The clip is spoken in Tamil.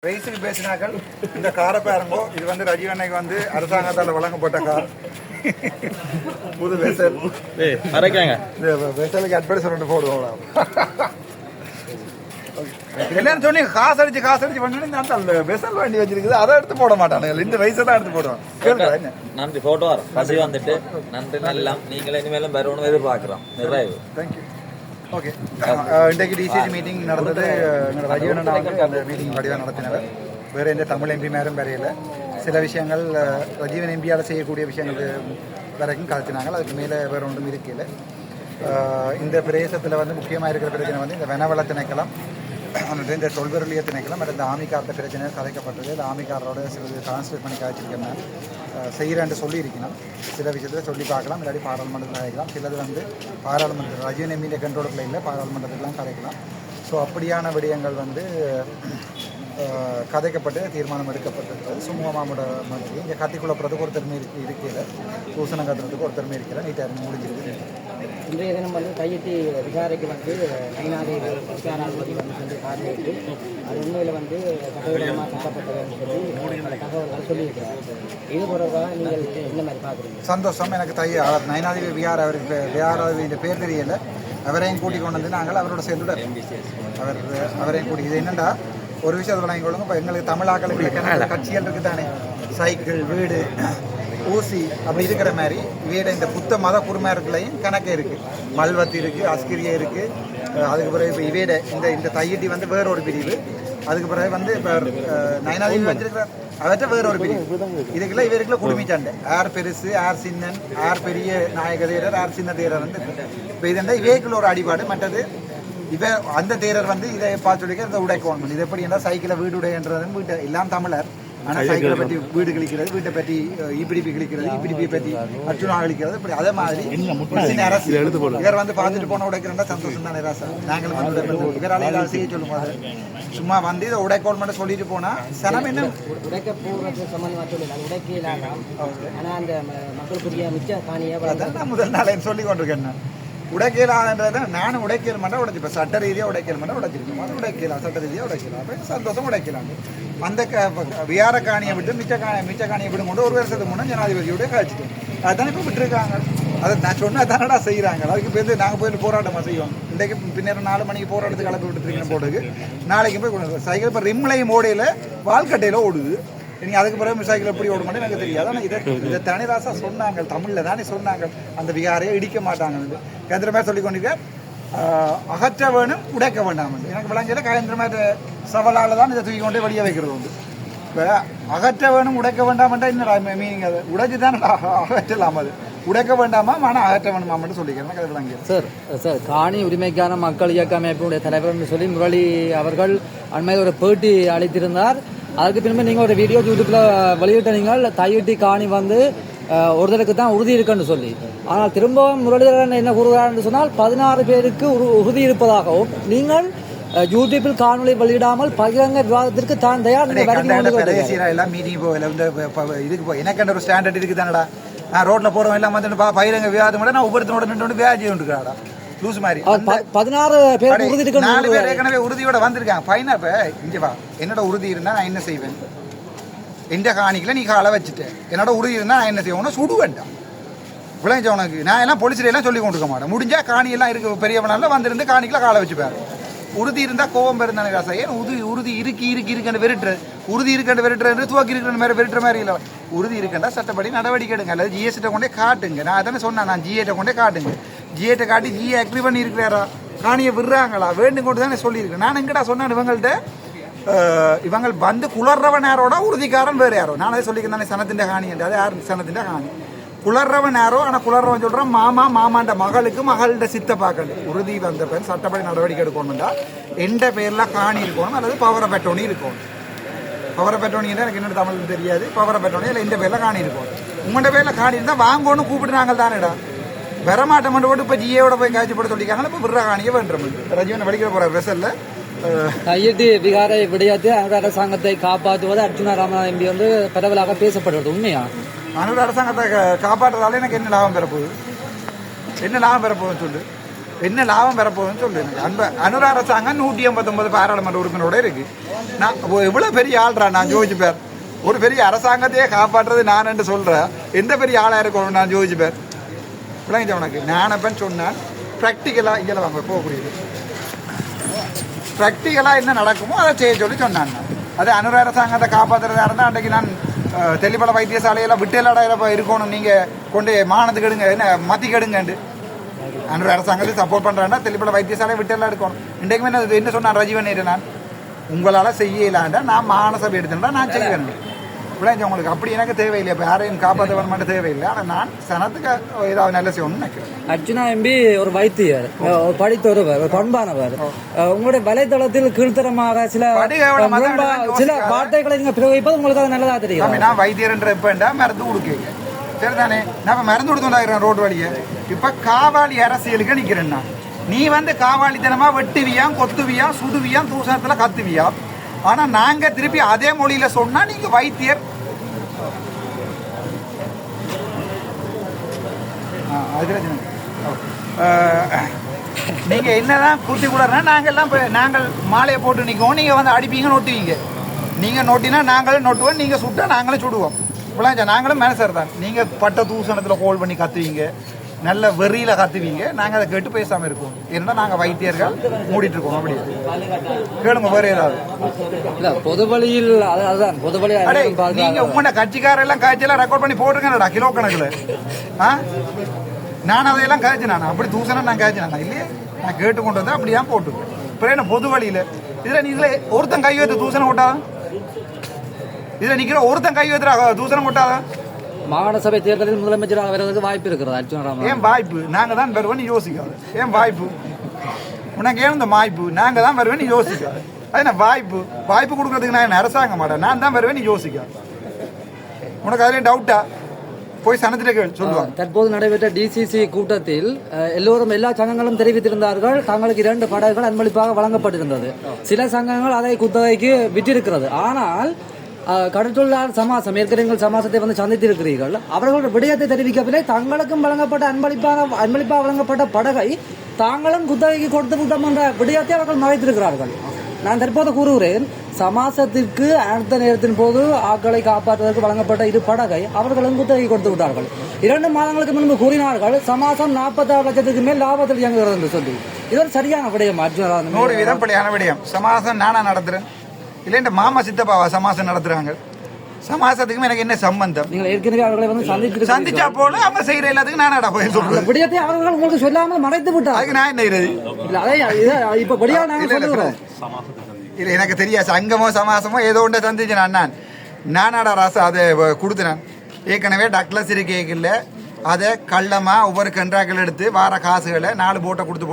வயசுக்கு பேசினாக்கள் இந்த காரை பாருங்கோ. இது வந்து ரஜீவ் அன்னைக்கு வந்து அரசாங்கத்தால் வழங்கப்பட்ட கார். புது வெசல் வெசலுக்கு அட்வர்டைஸ்மெண்ட் போடுவோம். என்னன்னு சொன்னீங்க, காசு அடிச்சு பண்ணி அந்த வெசல் வண்டி வச்சிருக்குது, அதை எடுத்து போட மாட்டானுங்க. இந்த வயசை தான் எடுத்து போடுவாங்க. கேளுங்க. நன்றி. போட்டோ வரும் வந்துட்டு நன்றி. எல்லாம் நீங்களே இனிமேலும் வரணும்னு எதிர்பார்க்கிறோம். நிறைவு. தேங்க்யூ. ஓகே, இன்றைக்கு டிசிசி மீட்டிங் நடந்தது. ரஜீவன் அண்ணா வந்து அந்த மீட்டிங் வடிவாக நடத்தினவர். வேறு எந்த தமிழ் எம்பி மேலும் வரையில சில விஷயங்கள் ரஜீவன் எம்பியால் செய்யக்கூடிய விஷயங்கள் வரைக்கும் கலத்தினாங்க. அதுக்கு மேலே வேறு ஒன்றும் இருக்கையில் இந்த பிரதேசத்தில் வந்து முக்கியமாக இருக்கிற பிரச்சனை வந்து இந்த வனவள திணைக்களம், இந்த சொல்வருளிய திணைக்களம் மற்றும் இந்த ஆமிக்கார்த்த பிரச்சனை கலைக்கப்பட்டது. இந்த ஆமிக்காரோட சில டிரான்ஸ்லேட் பண்ணி காய்ச்சிருக்கேன் செய்கிறேன் சொல்லியிருக்கணும். சில விஷயத்தில் சொல்லி பார்க்கலாம், இல்லாட்டி பாராளுமன்றத்தில் கலைக்கலாம். சிலது வந்து பாராளுமன்றத்தில் ரஜீவன் எம்எல்ஏ கண்ட்ரோலுக்குள்ள இல்லை, பாராளுமன்றத்துக்கெலாம் கலைக்கலாம். ஸோ அப்படியான விடயங்கள் வந்து கதைக்கப்பட்டு தீர்மானம் எடுக்கப்பட்டிருக்கிறது. சுமூகமாக மாதிரி இங்கே கத்திக்குள்ள போகிறதுக்கு ஒரு திறமை இருக்கிற, சூசனம் கத்துறதுக்கு ஒரு திறமை இருக்கிற, நீட்டாக முடிஞ்சிருக்கு. இன்றைய தினம் வந்து கையெட்டி விசாரிக்க வந்து நைனாதி விசாரணாதிபதி வந்து சென்று பார்வையிட்டு அது உண்மையில் வந்து சட்டவிரோதமாக சட்டப்பட்டதுன்னு சொல்லி தகவல்கள் சொல்லியிருக்கிறார். இது தொடர்பாக நீங்கள் என்ன மாதிரி பார்க்குறீங்க? சந்தோஷம். எனக்கு நைனாதிபதி விஆர் அவருக்கு இந்த பேர் தெரியலை. அவரையும் கூட்டிக் கொண்டு வந்து நாங்கள் அவரோட சேர்ந்து அவரையும் கூட்டி இது என்னென்னா ஒரு விஷயத்தை வாங்கி கொள்ளுங்க. இப்போ எங்களுக்கு தமிழாக்களுக்கு கட்சிகள் இருக்குது தானே, சைக்கிள், வீடு, ஊசி அப்படி இருக்கிற மாதிரி வீடு இந்த புத்த மத குருமார்களையும் கணக்கு இருக்குது. மல்வத்தி இருக்குது, அஸ்கிரியை இருக்குது. அதுக்கு பிறகு இப்போ இவேட இந்த தையட்டி வந்து வேற ஒரு பிரிவு. அதுக்கு பிறகு வந்து இப்போ நயனாதிபதி வச்சிருக்கிறார், அவற்ற வேற ஒரு பிரிவு. இதுக்குள்ள இவருக்குள்ள குடுமி சண்டை, யார் பெருசு, யார் சின்னன், யார் பெரிய நாயக தேரர், யார் சின்ன தேரர் வந்து இப்போ இதுண்டா இவைக்குள்ள ஒரு அடிபாடு. மற்றது இவ அந்த தேரர் வந்து இதை பார்த்து சொல்லிக்க இந்த உடைக்கணும். இது எப்படி என்றால் சைக்கிளை வீடு உடைன்றது வீட்டை எல்லாம் தமிழர். ஆனால் சைக்கிளை பற்றி வீடு கிழிக்கிறது, வீட்டை பற்றி இபிடிபி கிழிக்கிறது, இபிடிபியை பற்றி அர்ச்சுனா கிழிக்கிறது. இப்படி அதே மாதிரி அரசு இவர் வந்து பார்த்துட்டு போன உடைக்கிறா சந்தோஷம் தானே ராசா. நாங்களும் வந்து இவரால் ஏதாவது செய்ய சொல்லுவாங்க. சும்மா வந்து இதை உடைக்கோள் மட்டும் சொல்லிட்டு போனா சனம் என்ன உடைக்க போறது சம்பந்தமா சொல்லலாம். உடைக்கலாம். ஆனால் அந்த மக்களுக்குரிய மிச்ச காணியை அதான் முதல் நாளே சொல்லி கொண்டிருக்கேன். உடைக்கலான்றதை நானும் உடைக்கல மாட்டேன், உடைச்சிப்பேன். சட்ட ரீதியாக உடைக்கல மாட்டேன், உடைச்சிருக்கோம். அது உடைக்கலாம், சட்ட ரீதியாக உடைக்கலாம். அப்போ சந்தோஷம் உடைக்கலாம். அந்த வியார காணியை விட்டு மிச்ச காணியை விடும் கொண்டு ஒரு வருஷத்துக்கு முன்னே ஜனாதிபதியோட காய்ச்சிட்டோம். அதுதானே இப்போ விட்டுருக்காங்க. அதை நான் சொன்னால் தானடா செய்கிறாங்க. அதுக்கு போய் நாங்கள் போயிட்டு போராட்டமாக செய்வோம். இன்றைக்கு பின்னர் 4 மணிக்கு போராட்டத்துக்கு கலப்பி விட்டுருக்கீங்க போட்டுக்கு. நாளைக்கு போய் சைக்கிள் இப்போ ரிம்லையும் ஓடையில் வாழ்க்கட்டையில் ஓடுது. நீங்கள் அதுக்கு பிறகு சைக்கிள் எப்படி ஓட மாட்டேன் எனக்கு தெரியாது. ஆனால் இதை தனிராசா சொன்னாங்க, தமிழில் தானே சொன்னாங்க. அந்த விகாரையை இடிக்க மாட்டாங்க. கேந்திரமாக சொல்லி கொண்டிருக்க அகற்ற வேணும், உடைக்க வேண்டாம். எனக்கு விளங்கல கேந்திரமாக சவாலால் தான் இதை தூக்கி கொண்டே வெளியே வைக்கிறது உண்டு. இப்போ அகற்ற வேணும், உடைக்க வேண்டாம்ன்றா என்ன மீனிங்? அது உடைச்சி தான் அகற்றலாம். அது உடைக்க வேண்டாமா, ஆனால் அகற்ற வேணுமா மட்டும் சொல்லிக்கிறேன். அது விளங்கி சார் காணி உரிமைக்கான மக்கள் இயக்க அமைப்பினுடைய தலைவர் சொல்லி முரளி அவர்கள் அண்மையில் ஒரு பேட்டி அளித்திருந்தார். அதுக்கு பின்பு நீங்கள் ஒரு வீடியோ யூடியூப்ல வெளியிட்ட நீங்கள் தையட்டி காணி வந்து ஒருத்தருக்கு தான் உறுதி இருக்குன்னு சொல்லி, ஆனால் திரும்பவும் முரளிதரன் என்ன கூறுகிறார் சொன்னால் 16 பேருக்கு உறுதி இருப்பதாகவும் நீங்கள் யூடியூப்பில் காணொலி வெளியிடாமல் பகிரங்க விவாதத்திற்கு தான் தயார். எல்லாம் மீட்டிங் போகல இதுக்கு போய் எனக்கு ஒரு ஸ்டாண்டர்ட் இருக்கு தானடா. நான் ரோட்ல போறவங்க எல்லாம் வந்து பகிரங்க விவாதம் கூட நான் ஒவ்வொருத்தனோட நின்று வியாஜி உண்டுக்கிறாடா லூஸ் மாதிரி. 16 பேர் உறுதி இருக்கு. 4 பேர் ஏற்கனவே உறுதியோட வந்திருக்காங்க. ஃபைனா இப்போ இங்கே வா, என்னோட உறுதி இருந்தால் நான் என்ன செய்வேன்? எந்த காணிக்கல நீ காலை வச்சுட்டேன். என்னோட உறுதி இருந்தால் நான் என்ன செய்வேன்? சுடு வேண்டாம் விளைஞ்ச உனக்கு. நான் எல்லாம் போலீஸ்லாம் சொல்லி கொண்டு இருக்க மாட்டேன். முடிஞ்சா காணியெல்லாம் இருக்கு, பெரியவனால வந்திருந்து காணிக்கல காலை வச்சுப்பேன். உறுதி இருந்தால் கோபம் இருந்தானே ராசா. ஏன் உறுதி இருக்குன்னு வெறுட்டுற, உறுதி இருக்குன்னு வெறுட்டுற, துவக்கி இருக்கிற மாதிரி வெறுட்டுற மாதிரி இல்லை. உறுதி இருக்குண்டா சட்டப்படி நடவடிக்கை எடுங்க, அல்லது ஜிஎஸ்கிட்ட கொண்டே காட்டுங்க. நான் அதானே சொன்னேன், நான் ஜிஏட்ட கொண்டே காட்டுங்க. ஜிஏட்ட காட்டி ஜிஏ அக்ரி பண்ணி இருக்கிறாரா, காணியை விடுறாங்களா வேண்டும் கொண்டு தானே சொல்லியிருக்கேன். நான் எங்கடா சொன்னேன் இவங்கள்ட்ட இவங்க வந்து குளர்றவன் யாரோட உறுதிக்காரன் வேறு யாரோ. நான் அதை சொல்லிக்கிறேன் தானே சனத்தின் காணி என்று. அது யார் சனத்தின் காணி? குளர்றவன் யாரோ. ஆனால் குளர்றவன் சொல்கிறான் மாமாண்ட மகளுக்கு மகள்கிட்ட சித்த பார்க்கணும். உறுதி வந்த பேர் சட்டப்படி நடவடிக்கை எடுக்கணும்டா எந்த பேரில் காணி இருக்கணும், அல்லது பவர பெட்டோனி இருக்கணும். பவர பெட்டோனின்னா எனக்கு என்ன தமிழ் தெரியாது. பவர பெட்டோனி இல்லை எந்த பேரில் காணி இருக்கணும். உங்கள்கிட்ட பேரில் காணி இருந்தால் வாங்கணும் கூப்பிடுறாங்க தானேடா. வரமாட்டம் மட்டும் போட்டு இப்போ ஜிஏவோட போய் காய்ச்சி போட சொல்லிக்காங்க. இப்போ விடுற காணியை வேண்டும். ரஜீவனை வலிக்கிற போகிற வெசலில் கையெட்டி விகாரை விடயத்தை அரசாங்கத்தை காப்பாற்றுவது அர்ச்சுனா ராமநாதன் எம்பி வந்து பரவலாக பேசப்படுறது உண்மையா? அரசாங்கத்தை காப்பாற்றுறதால எனக்கு என்ன லாபம் பெறப்போகுது? என்ன லாபம் பெறப்போகுதுன்னு சொல்லு. என்ன லாபம் பெறப்போகுதுன்னு சொல்லுங்க. அனுர அரசாங்கம் 189 பாராளுமன்ற உறுப்பினரோட இருக்கு. நான் எவ்வளவு பெரிய ஆள்றா நான் யோசிப்பேன். ஒரு பெரிய அரசாங்கத்தையே காப்பாற்றுறது நான் என்று சொல்றேன். எந்த பெரிய ஆளா இருக்கணும் நான் யோசிப்பேன். விளங்கிச்ச உனக்கு நான் அப்ப சொன்னேன் ப்ராக்டிக்கலா இங்கே வாங்க போகக்கூடியது. ப்ராக்டிக்கலா என்ன நடக்குமோ அதை செய்ய சொல்லி சொன்னான். அது அனுர அரசாங்கத்தை காப்பாற்றுறதா இருந்தால் அன்றைக்கு நான் தெளிப்பட வைத்தியசாலையெல்லாம் விட்டலாட இருக்கணும். நீங்க கொண்டு மானத்துக்கு எடுங்க என்ன மத்திக்கு எடுங்கண்டு அனுர அரசாங்கத்தை சப்போர்ட் பண்றான்னா தெளிப்பட வைத்தியசாலை விட்டெல்லாம் எடுக்கணும். இன்றைக்குமே என்ன சொன்னான் ரஜீவன் நான் உங்களால் செய்யலாண்டா நான் மானசபை எடுத்துட்டா நான் செய்வேன். விளைஞ்ச உங்களுக்கு அப்படி எனக்கு தேவையில்லை. இப்போ யாரையும் காப்பாற்ற வர மட்டும் தேவையில்லை. ஆனால் நான் சனத்துக்கு ஏதாவது நல்ல செய்யணும்னு நினைக்கிறேன். அர்ஜுனா எம்பி ஒரு வைத்தியர், படித்த ஒருவர், ஒரு பண்பானவர். உங்களுடைய வலைதளத்தில் கீழ்த்தரமாக சில வார்த்தைகளை நீங்க பிரயோகிப்பது உங்களுக்கு அது நல்லதா தெரியும். நான் வைத்தியர்ன்ற இப்ப மருந்து கொடுக்க சரிதானே. நான் இப்ப மருந்து கொடுத்துட்டாயிரம் ரோடு வழியை. இப்ப காவாளி அரசியலுக்கு நிக்கிறேன். நீ வந்து காவாளித்தனமா வெட்டுவியா, கொத்துவியா, சுடுவியா, தூசணத்துல கத்துவியா. ஆனா நாங்க திருப்பி அதே மொழியில சொன்னா நீங்க வைத்தியர். நீங்க என்னதான் குத்தி கூடனா நாங்கள் மாலையை போட்டு நிற்கும். நீங்க வந்து அடிப்பீங்க, நோட்டுவீங்க. நீங்க நோட்டினா நாங்களும் நோட்டுவோம், நீங்க சுட்டா நாங்களும் சுடுவோம். இப்பெல்லாம் நாங்களும் மேனேஜர் தான். நீங்க பட்ட தூசணத்துல கோல் பண்ணி கத்துவீங்க, நல்ல வெறியில கத்துவீங்க. நாங்க அதை கேட்டு பேசாம இருக்கோம். ஏன்னா நாங்க வைத்தியர்கள் மூடிட்டு இருக்கோம். அப்படி கேளுங்க வேற ஏதாவது பொது வழியில். நீங்க உங்களோட கட்சிக்காரெல்லாம் காய்ச்சலாம் ரெக்கார்ட் பண்ணி போட்டுருக்கா கிலோ கணக்குல. நான் அதையெல்லாம் காய்ச்சினா அப்படி தூசணம் நான் காய்ச்சினா இல்லையே. நான் கேட்டு கொண்டு வந்தேன் அப்படியா போட்டு. அப்புறம் என்ன பொது வழியில இதுல ஒருத்தன் கை வைத்து தூசணம் கொட்டாதான். இதுல நிக்கிற ஒருத்தன் கை வைத்துறா தூசணம் கொட்டாதான். மாகாண சபை தேர்தலில் முதலமைச்சராக வருவதற்கு வாய்ப்பு இருக்கிறது அர்ஜுனா. ஏன் வாய்ப்பு? நாங்க தான் வருவோம் யோசிக்காது. ஏன் வாய்ப்பு உனக்கு? ஏன் இந்த வாய்ப்பு? நாங்க தான் வருவேன் யோசிக்காது. அது என்ன வாய்ப்பு? வாய்ப்பு கொடுக்கறதுக்கு நான் அரசாங்கம் மாட்டேன். நான் தான் வருவேன் யோசிக்காது. உனக்கு அதுலேயும் டவுட்டா? போய் சனத்திலே சொல்லுவாங்க. தற்போது நடைபெற்ற டிசிசி கூட்டத்தில் எல்லோரும் எல்லா சங்கங்களும் தெரிவித்திருந்தார்கள் தங்களுக்கு 2 படகுகள் அன்பளிப்பாக வழங்கப்பட்டிருந்தது. சில சங்கங்கள் அதை குத்தகைக்கு விட்டிருக்கிறது. ஆனால் கடற்றொழிலாளர் சமாசம் ஏற்கனவே சமாசத்தை வந்து சந்தித்திருக்கிறீர்கள். அவர்களோட விடயத்தை தெரிவிக்கவில்லை. தங்களுக்கும் வழங்கப்பட்ட அன்பளிப்பாக வழங்கப்பட்ட படகை தாங்களும் குத்தகைக்கு கொடுத்து விட்டோம் என்ற விடயத்தை அவர்கள் மறைத்திருக்கிறார்கள். நான் தற்போது கூறுகிறேன், சமாசத்திற்கு அடுத்த நேரத்தின் போது ஆக்களை காப்பாற்றுவதற்கு வழங்கப்பட்ட 2 படகை அவர்களும் குத்தகை கொடுத்து விட்டார்கள். 2 மாதங்களுக்கு முன்பு கூறினார்கள் சமாசம் 46 லட்சத்துக்கு மேல் லாபத்தில் இயங்குகிறது என்று சொல்லி. இது ஒரு சரியான விடயம் அர்ஜுனா? 100% விடயம். சமாசம் நானா நடத்துறேன் இல்லை இந்த மாமா சித்தப்பாவா சமாசம் நடத்துறாங்க. சமாசத்துக்கும் எனக்கு என்ன சம்பந்தம்? நீங்க ஏற்கனவே அவர்களை வந்து சந்திச்சா போல அவங்க செய்யற எல்லாத்துக்கும் நானடா போய் சொல்றேன். விடயத்தை அவர்கள் உங்களுக்கு சொல்லாம மறைத்து விட்டாங்க. அதுக்கு நான் என்ன இப்ப படியா நாங்க சொல்லுறோம். இல்ல எனக்கு தெரியாது. சங்கமோ சமாசமோ ஏதோ ஒன்றை சந்திச்சேன். நானாடா ராசா அதை கொடுத்துனேன். ஏற்கனவே டக்ளஸ் இருக்கையில் அதை கள்ளமா ஒவ்வொரு கன்றாக்கள் எடுத்து வார காசுகளை 4 போட்டை கொடுத்து